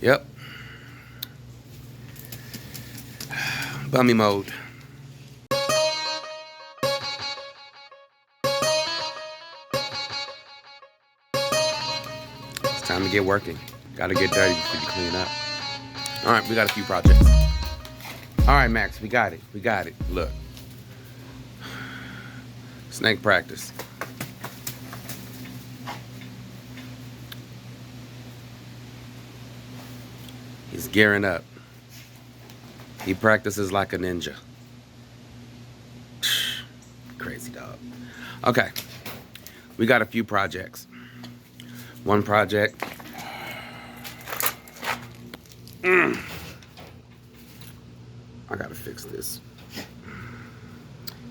Yep. Bummy mode. It's time to get working. Gotta get dirty before you clean up. All right, we got a few projects. All right, Max, we got it. We got it. Look. Snake practice. He's gearing up. He practices like a ninja. Crazy dog. Okay. We got a few projects. One project. I gotta fix this.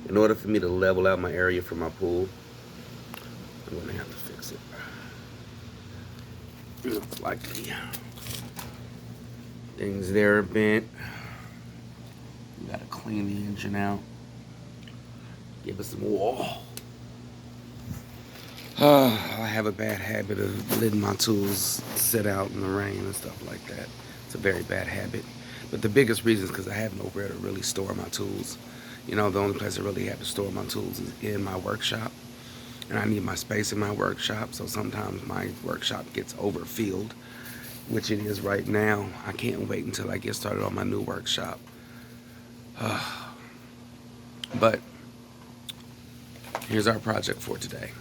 In order for me to level out my area for my pool, I'm gonna have to fix it. Looks like the things there are bent. We gotta clean the engine out. Give it some wall. I have a bad habit of letting my tools sit out in the rain and stuff like that. It's a very bad habit. But the biggest reason is because I have nowhere to really store my tools. You know, the only place I really have to store my tools is in my workshop. And I need my space in my workshop, so sometimes my workshop gets overfilled, which it is right now. I can't wait until I get started on my new workshop. But here's our project for today.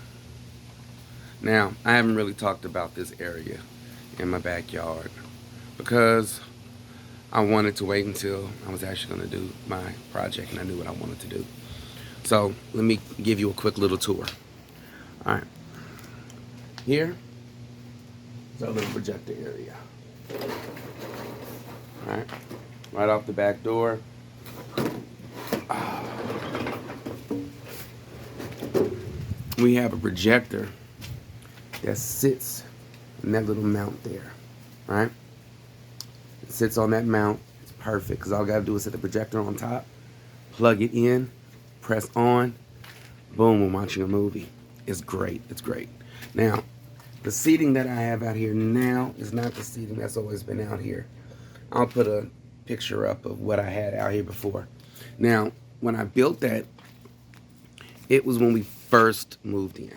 Now, I haven't really talked about this area in my backyard because I wanted to wait until I was actually going to do my project and I knew what I wanted to do. So let me give you a quick little tour. All right. Here is our little projector area. All right. Right off the back door. We have a projector that sits in that little mount there, right? It sits on that mount. It's perfect because all I got to do is set the projector on top, plug it in, press on, boom, we're watching a movie. It's great. It's great. Now, the seating that I have out here now is not the seating that's always been out here. I'll put a picture up of what I had out here before. Now, when I built that, it was when we first moved in.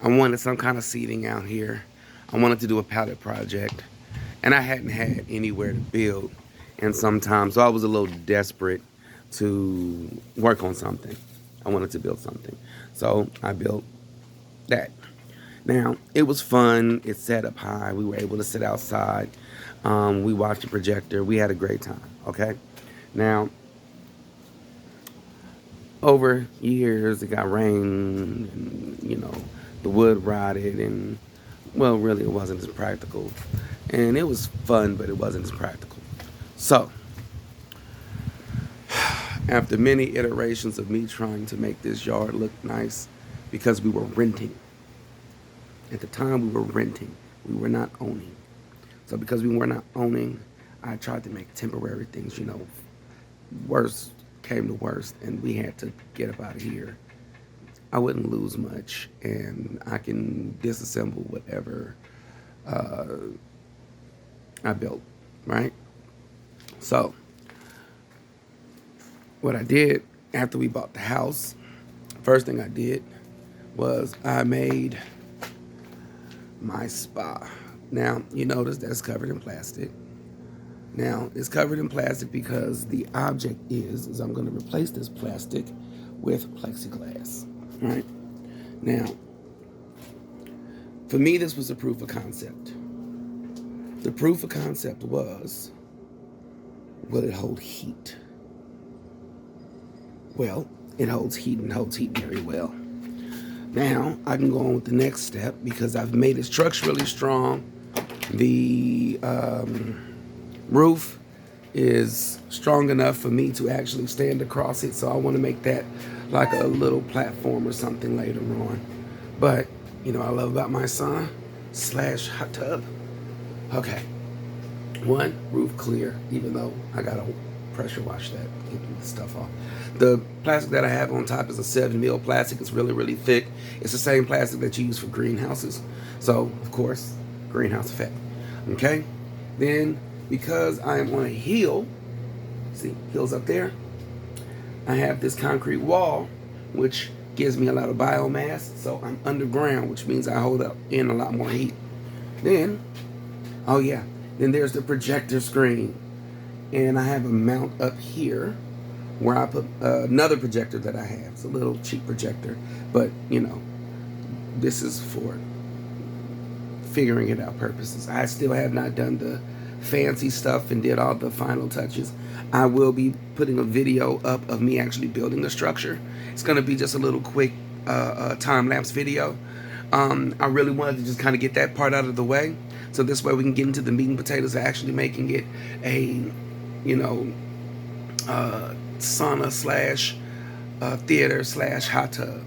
I wanted some kind of seating out here. I wanted to do a pallet project, and I hadn't had anywhere to build in some time, so I was a little desperate to work on something. I wanted to build something, so I built that. Now, it was fun. It sat up high. We were able to sit outside. We watched the projector. We had a great time, okay? Now, over years, it got rain, and, you know, the wood rotted, and, well, really, it wasn't as practical. And it was fun, but it wasn't as practical. So, after many iterations of me trying to make this yard look nice, because we were renting. At the time, we were renting. We were not owning. So because we were not owning, I tried to make temporary things, you know. Worst came to worst, and we had to get up out of here. I wouldn't lose much, and I can disassemble whatever I built, right? So, what I did after we bought the house, first thing I did was I made my spa. Now, you notice that's covered in plastic. Now, it's covered in plastic because the object is I'm going to replace this plastic with plexiglass, right? Now, for me, this was a proof of concept. The proof of concept was, will it hold heat? Well, it holds heat and holds heat very well. Now, I can go on with the next step because I've made it structurally strong. The roof is strong enough for me to actually stand across it, so I want to make that like a little platform or something later on. But, you know, I love about my sauna / hot tub. Okay. One, roof clear, even though I got to pressure wash that, get the stuff off. The plastic that I have on top is a 7mm plastic. It's really, really thick. It's the same plastic that you use for greenhouses. So, of course, greenhouse effect. Okay? Then, because I am on a hill, see, hill's up there, I have this concrete wall, which gives me a lot of biomass, so I'm underground, which means I hold up in a lot more heat. Then, oh yeah, then there's the projector screen. And I have a mount up here where I put another projector that I have. It's a little cheap projector, but you know, this is for figuring it out purposes. I still have not done the fancy stuff and did all the final touches. I will be putting a video up of me actually building the structure. It's going to be just a little quick time-lapse video. I really wanted to just kind of get that part out of the way, so this way we can get into the meat and potatoes of actually making it a, you know, sauna slash theater slash hot tub.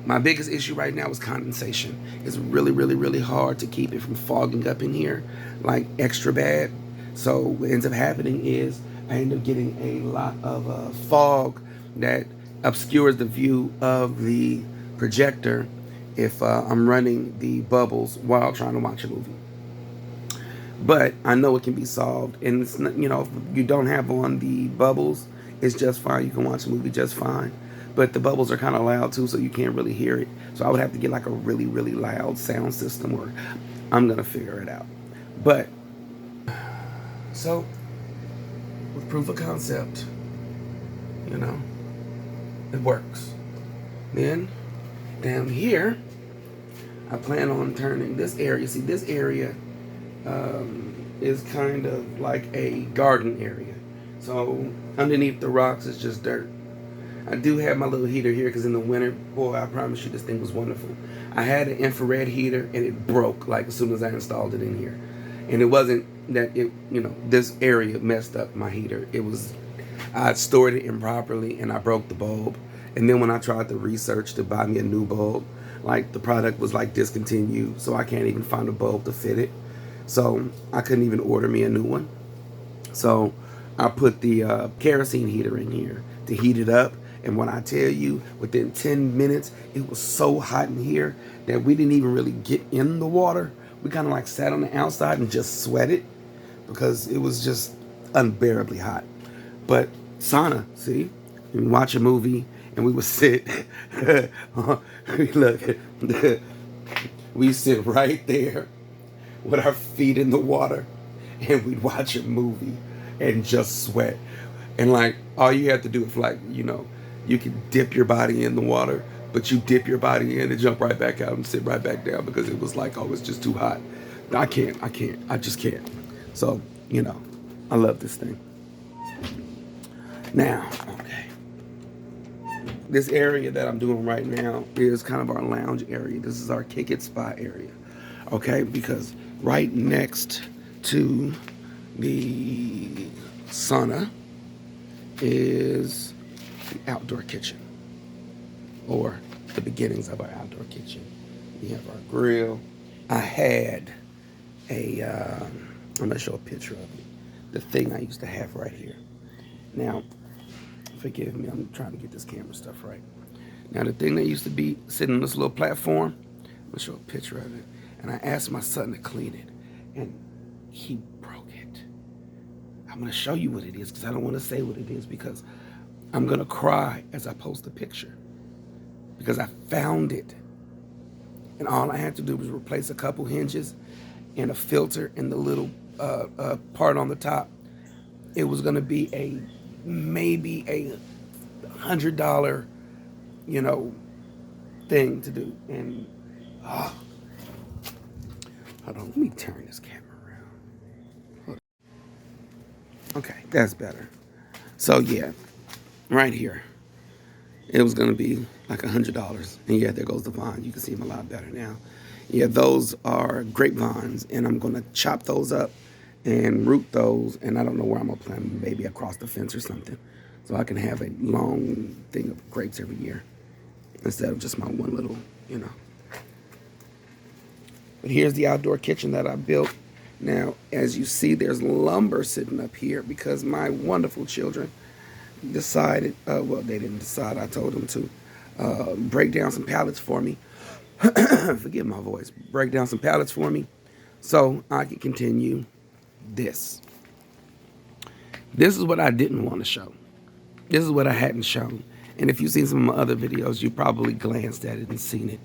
My biggest issue right now is condensation. It's really, really, really hard to keep it from fogging up in here, like extra bad. So what ends up happening is I end up getting a lot of fog that obscures the view of the projector if I'm running the bubbles while trying to watch a movie. But I know it can be solved, and it's not, you know, if you don't have on the bubbles, it's just fine. You can watch a movie just fine. But the bubbles are kind of loud too, so you can't really hear it. So I would have to get like a really, really loud sound system, or I'm gonna figure it out. But so with proof of concept, you know, it works. Then down here, I plan on turning this area. See, this area is kind of like a garden area. So underneath the rocks is just dirt. I do have my little heater here because in the winter, boy, I promise you this thing was wonderful. I had an infrared heater and it broke like as soon as I installed it in here. And it wasn't that it, you know, this area messed up my heater. It was, I stored it improperly and I broke the bulb. And then when I tried to research to buy me a new bulb, like the product was like discontinued, so I can't even find a bulb to fit it. So I couldn't even order me a new one. So I put the kerosene heater in here to heat it up. And when I tell you, within 10 minutes, it was so hot in here that we didn't even really get in the water. We kind of like sat on the outside and just sweated because it was just unbearably hot. But sauna, see, we watch a movie and we would sit, look, we sit right there with our feet in the water and we'd watch a movie and just sweat. And like, all you have to do is like, you know, you can dip your body in the water, but you dip your body in and jump right back out and sit right back down because it was like, oh, it's just too hot. I just can't. So, you know, I love this thing. Now, okay. This area that I'm doing right now is kind of our lounge area. This is our kick it spot area. Okay, because right next to the sauna is the outdoor kitchen, or the beginnings of our outdoor kitchen. We have our grill. I had a, I'm gonna show a picture of it. The thing I used to have right here. Now, forgive me, I'm trying to get this camera stuff right. Now, the thing that used to be sitting on this little platform, I'm gonna show a picture of it. And I asked my son to clean it, and he broke it. I'm gonna show you what it is because I don't want to say what it is because I'm gonna cry as I post the picture because I found it. And all I had to do was replace a couple hinges and a filter and the little part on the top. It was gonna be maybe a $100, you know, thing to do. And hold on, let me turn this camera around. Okay, that's better. So yeah, right here, it was gonna be like $100. And yeah, there goes the vine. You can see them a lot better now. Yeah, those are grapevines, and I'm gonna chop those up and root those, and I don't know where I'm gonna plant them, maybe across the fence or something, so I can have a long thing of grapes every year instead of just my one little, you know. But here's the outdoor kitchen that I built. Now, as you see, there's lumber sitting up here because my wonderful children decided, well, they didn't decide, I told them to break down some pallets for me. Forgive my voice. Break down some pallets for me so I can continue this. This is what I didn't want to show. This is what I hadn't shown. And if you've seen some of my other videos, you probably glanced at it and seen it.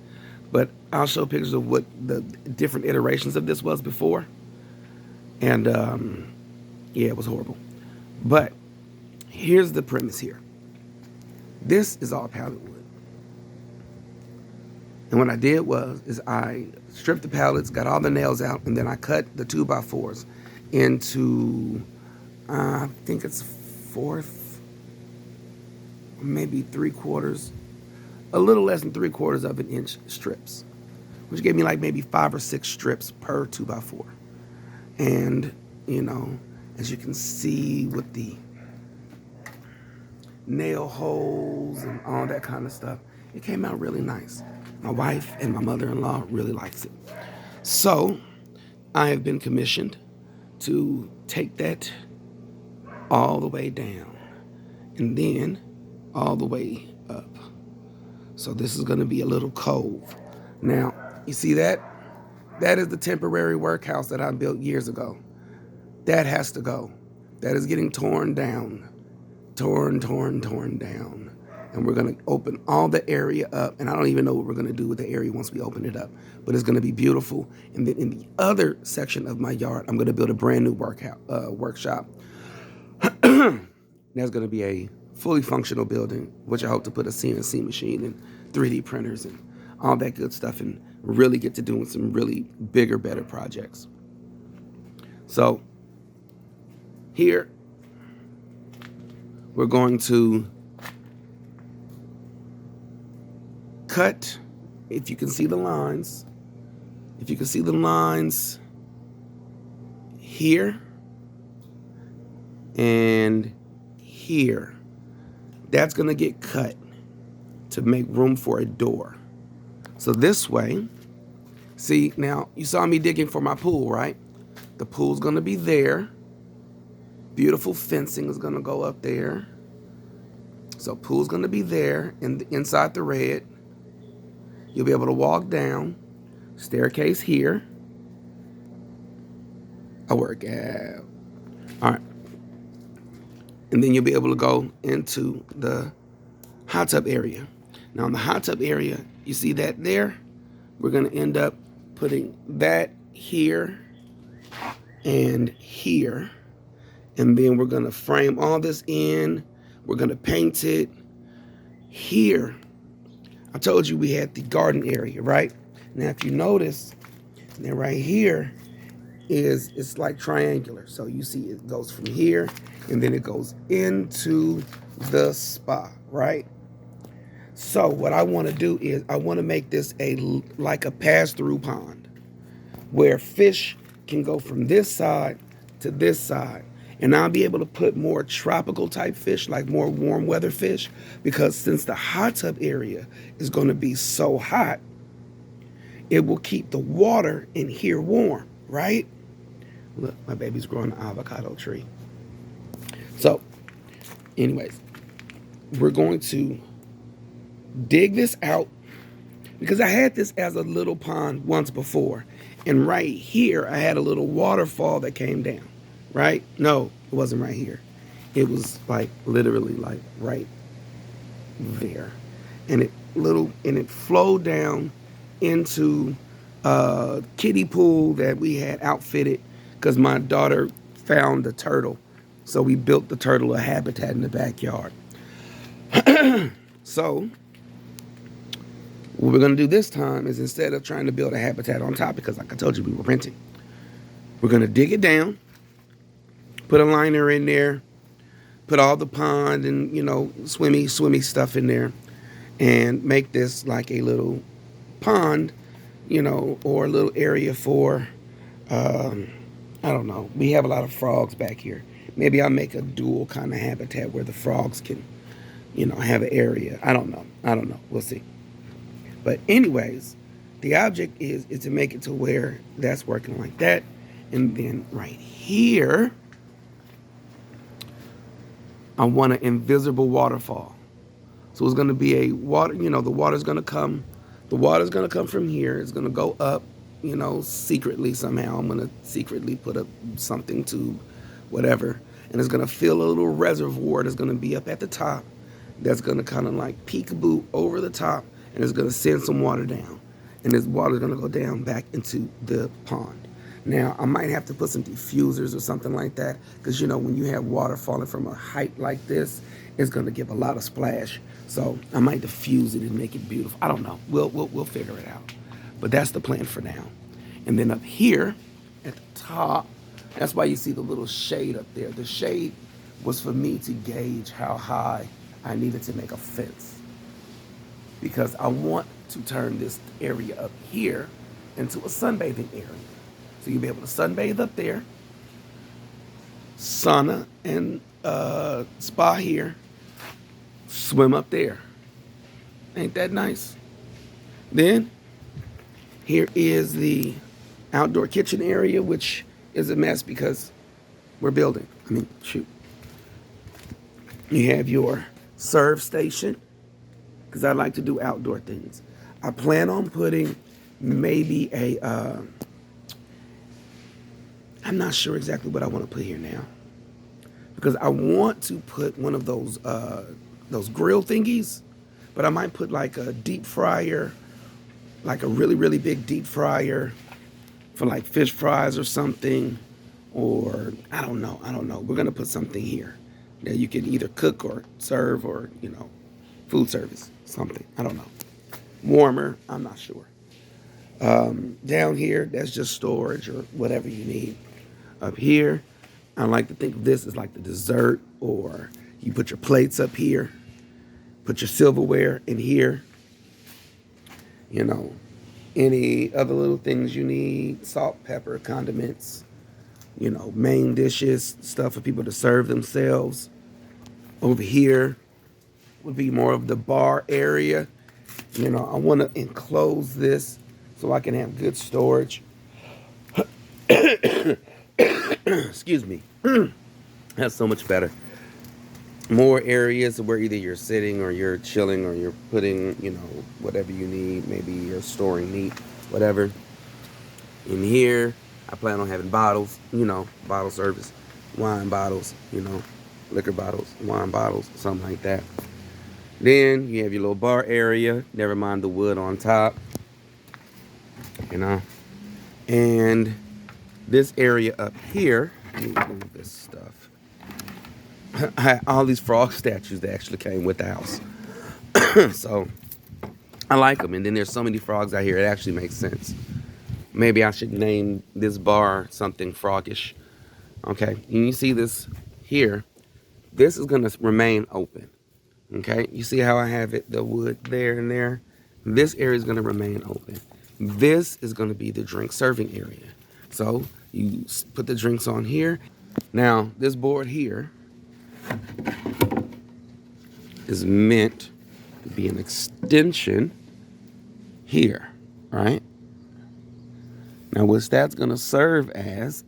But I'll show pictures of what the different iterations of this was before. And yeah, it was horrible. But here's the premise here. This is all pallet wood. And what I did is I stripped the pallets, got all the nails out, and then I cut the 2x4s into, I think it's 1/4, maybe 3/4, a little less than 3/4 of an inch strips, which gave me like maybe 5 or 6 strips per 2x4. And, you know, as you can see with the nail holes and all that kind of stuff, it came out really nice. My wife and my mother-in-law really likes it. So I have been commissioned to take that all the way down and then all the way up. So this is going to be a little cove. Now, you see that? That is the temporary workhouse that I built years ago. That has to go. That is getting torn down. Torn down. And we're going to open all the area up. And I don't even know what we're going to do with the area once we open it up. But it's going to be beautiful. And then in the other section of my yard, I'm going to build a brand new workshop. That's going to be a fully functional building, which I hope to put a CNC machine and 3D printers and all that good stuff and really get to doing some really bigger, better projects. So here, we're going to cut, if you can see the lines, here and here. That's going to get cut to make room for a door. So this way, see, now you saw me digging for my pool, right? The pool's going to be there. Beautiful fencing is going to go up there. So pool's going to be there and inside the red. You'll be able to walk down. Staircase here. I work out. All right. And then you'll be able to go into the hot tub area. Now in the hot tub area, you see that there? We're going to end up putting that here and here. And then we're going to frame all this in. We're going to paint it. Here, I told you we had the garden area, right? Now, if you notice, then right here it's like triangular. So you see it goes from here, and then it goes into the spa, right? So what I want to do is I want to make this like a pass-through pond where fish can go from this side to this side. And I'll be able to put more tropical type fish, like more warm weather fish, because since the hot tub area is going to be so hot, it will keep the water in here warm, right? Look, my baby's growing an avocado tree. So, anyways, we're going to dig this out because I had this as a little pond once before. And right here, I had a little waterfall that came down. Right? No, it wasn't right here. It was like literally like right there. And it flowed down into a kiddie pool that we had outfitted because my daughter found a turtle. So we built the turtle a habitat in the backyard. So what we're going to do this time is instead of trying to build a habitat on top, because like I told you, we were renting, we're going to dig it down. Put a liner in there, put all the pond and, you know, swimmy stuff in there, and make this like a little pond, you know, or a little area for, I don't know. We have a lot of frogs back here. Maybe I'll make a dual kind of habitat where the frogs can, you know, have an area. I don't know. We'll see. But anyways, the object is to make it to where that's working like that. And then right here, I want an invisible waterfall. So it's going to be a water, you know, the water's going to come from here. It's going to go up, you know, secretly somehow. I'm gonna secretly put up something to whatever, and it's gonna fill a little reservoir that's gonna be up at the top. That's gonna kind of like peekaboo over the top, and it's gonna send some water down, and this water's gonna go down back into the pond. Now, I might have to put some diffusers or something like that, because you know when you have water falling from a height like this, it's gonna give a lot of splash. So I might diffuse it and make it beautiful. I don't know. We'll figure it out. But that's the plan for now. And then up here at the top, that's why you see the little shade up there. The shade was for me to gauge how high I needed to make a fence, because I want to turn this area up here into a sunbathing area. So you'll be able to sunbathe up there, sauna and spa here, swim up there. Ain't that nice? Then here is the outdoor kitchen area, which is a mess because we're building. I mean, shoot. You have your serve station, because I like to do outdoor things. I plan on putting maybe a, I'm not sure exactly what I want to put here now, because I want to put one of those grill thingies, but I might put like a deep fryer, like a really, really big deep fryer for like fish fries or something, or I don't know. We're going to put something here that you can either cook or serve, or, you know, food service, something. I don't know. Warmer, I'm not sure. Down here, that's just storage or whatever you need. Up here, I like to think of this as like the dessert, or you put your plates up here, put your silverware in here, you know, any other little things you need, salt, pepper, condiments, you know, main dishes, stuff for people to serve themselves. Over here would be more of the bar area. You know, I want to enclose this so I can have good storage. Excuse me. That's so much better. More areas where either you're sitting or you're chilling or you're putting, you know, whatever you need. Maybe you're storing meat, whatever. In here, I plan on having bottles, you know, bottle service, wine bottles, you know, liquor bottles, wine bottles, something like that. Then you have your little bar area, never mind the wood on top, you know. And this area up here, let me move this stuff. All these frog statues that actually came with the house. So I like them. And then there's so many frogs out here, it actually makes sense. Maybe I should name this bar something froggish. Okay, and you see this here. This is gonna remain open. Okay, you see how I have it, the wood there and there? This area is gonna remain open. This is gonna be the drink serving area. So you put the drinks on here. Now, this board here is meant to be an extension here, right? Now, what that's gonna serve as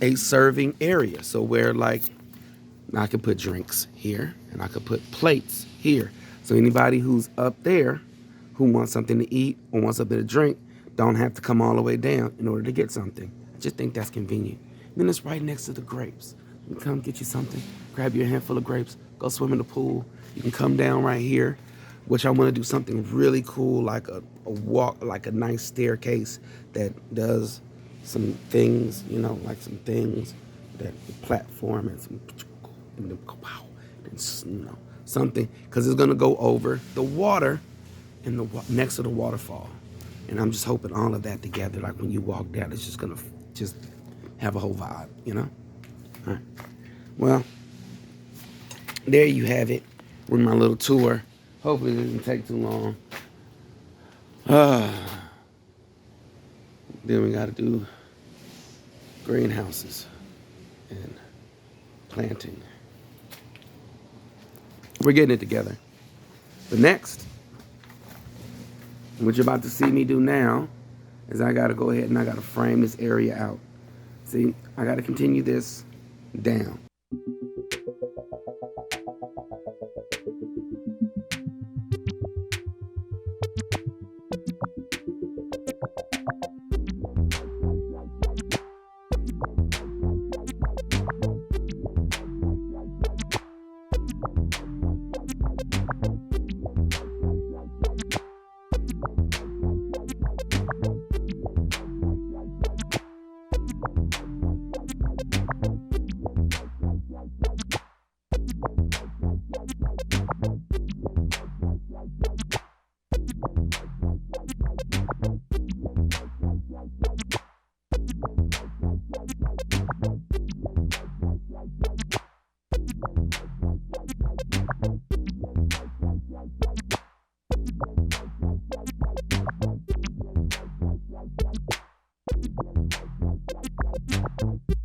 a serving area. So where, like, I could put drinks here, and I could put plates here. So anybody who's up there who wants something to eat or wants something to drink don't have to come all the way down in order to get something. I just think that's convenient. And then it's right next to the grapes. You can come get you something, grab your handful of grapes, go swim in the pool. You can come down right here, which I want to do something really cool, like a walk, like a nice staircase that does some things, you know, like some things that the platform and some, and the, wow, and, you know, something, because it's going to go over the water and the next to the waterfall. And I'm just hoping all of that together, like when you walk down, it's just going to just have a whole vibe, you know? All right. Well, there you have it with my little tour. Hopefully it didn't take too long. Then we got to do greenhouses and planting. We're getting it together. But next, what you're about to see me do now is I got to go ahead and I got to frame this area out. See, I got to continue this down. Thank you.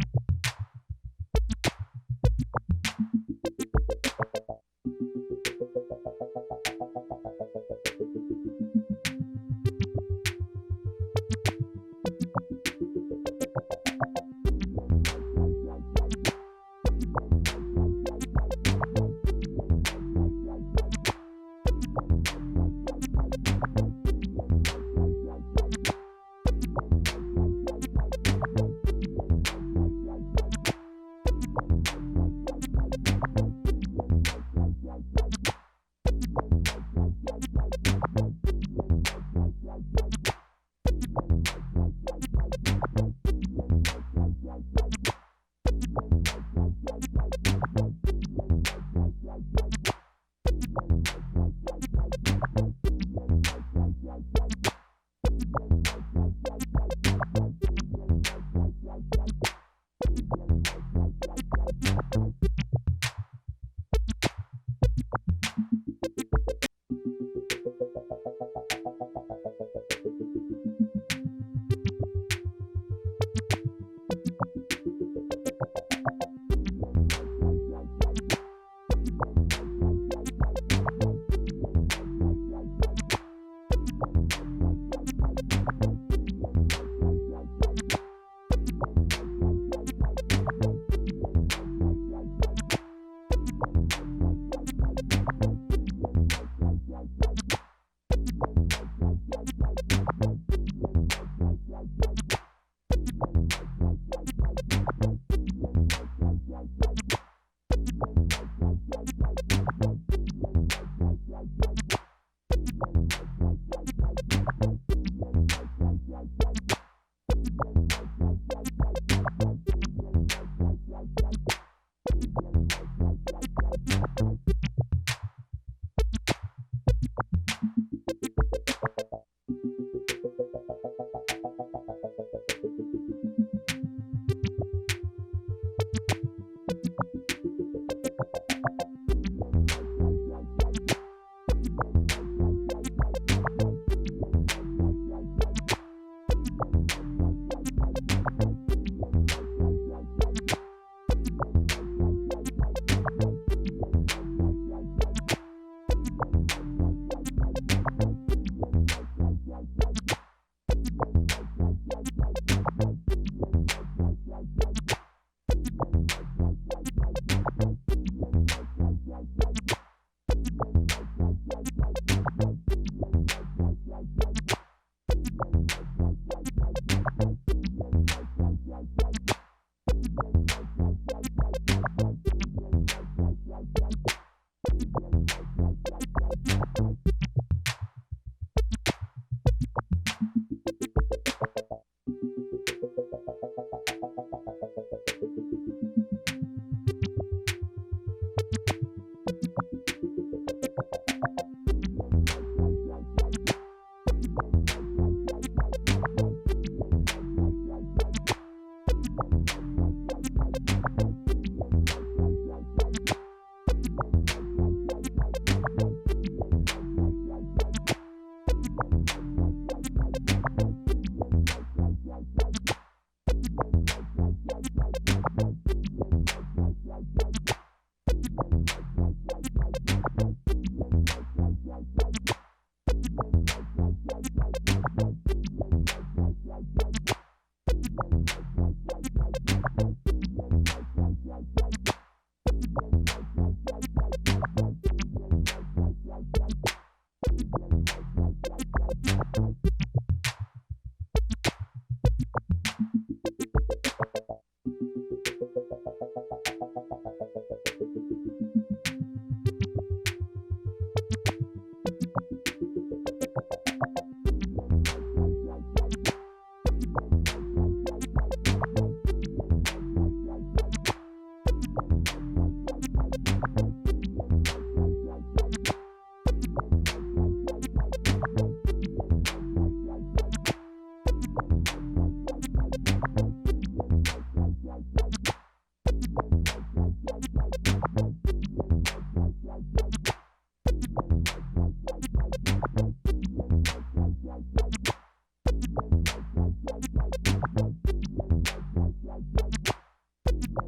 All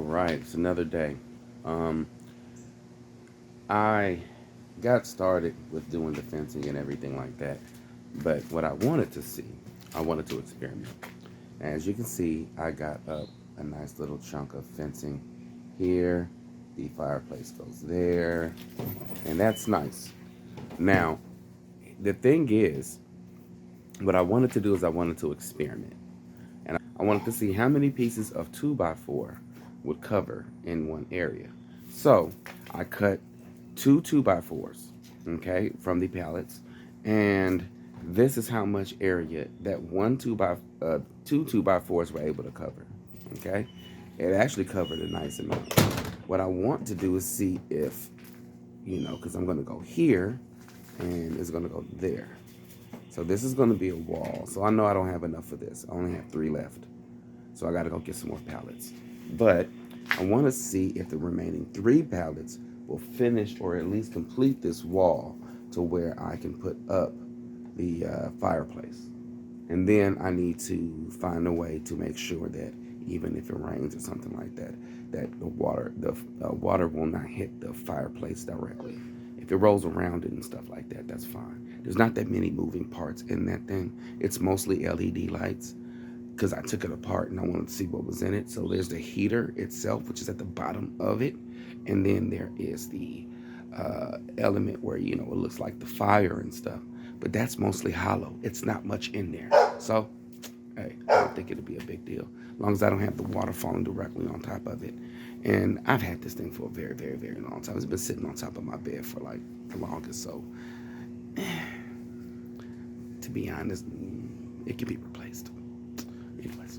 right, it's another day. Um, I got started with doing the fencing and everything like that, but what I wanted to see, I wanted to experiment. As you can see, I got up a nice little chunk of fencing here. The fireplace goes there, and that's nice. Now, the thing is, what I wanted to do is I wanted to experiment. And I wanted to see how many pieces of 2x4 would cover in one area. So I cut two 2x4s, okay, from the pallets, and this is how much area that two 2x4s were able to cover. Okay, it actually covered a nice amount. What I want to do is see if, because I'm going to go here, and it's going to go there. So this is going to be a wall. So I know I don't have enough for this. I only have 3 left. So I got to go get some more pallets. But I want to see if the remaining 3 pallets will finish or at least complete this wall to where I can put up the fireplace. And then I need to find a way to make sure that even if it rains or something like that, that the water will not hit the fireplace directly. If it rolls around it and stuff like that, that's fine. There's not that many moving parts in that thing. It's mostly LED lights because I took it apart and I wanted to see what was in it. So there's the heater itself, which is at the bottom of it. And then there is the element where, it looks like the fire and stuff. But that's mostly hollow. It's not much in there. So, hey, I don't think it'll be a big deal. As long as I don't have the water falling directly on top of it. And I've had this thing for a very, very, very long time. It's been sitting on top of my bed for like the longest. So, to be honest, it can be replaced. Anyways,